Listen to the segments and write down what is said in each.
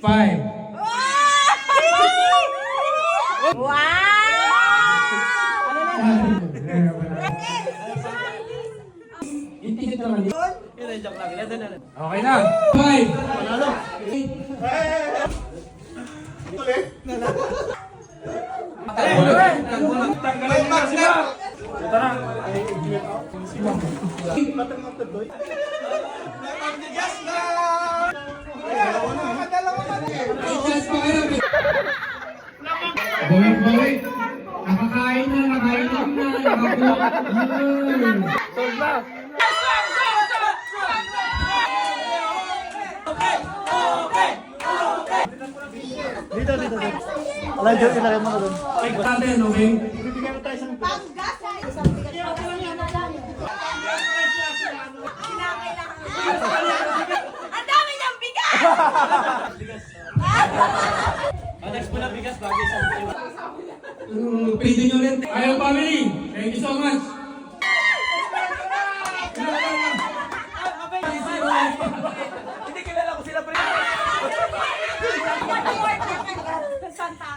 5. Wow! Itikit naman yun. Okay na. 5. Tanggalin mo na sila. Tara. Bawit. Nakakain na, nakainom na, nakabuhat. Sold na. Dito. Alay, dito ilagay mo na doon. Okay, natin, okay? Bibigyan mo tayo isang Panggas ay isang bigat pa lang. Ang dami niyang bigas! next po na bigas bago isang Pwede nyo rin. Ayaw family, thank you so much. Hindi kilala ko sila pa rin.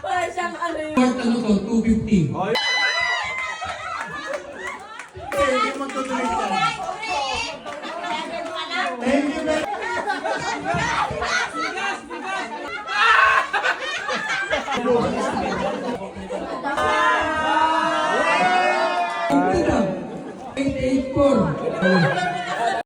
Para siyang ano yun. Port ano to, 250. Hindi magtutuloy ka. Thank you, man. Ito na. 884.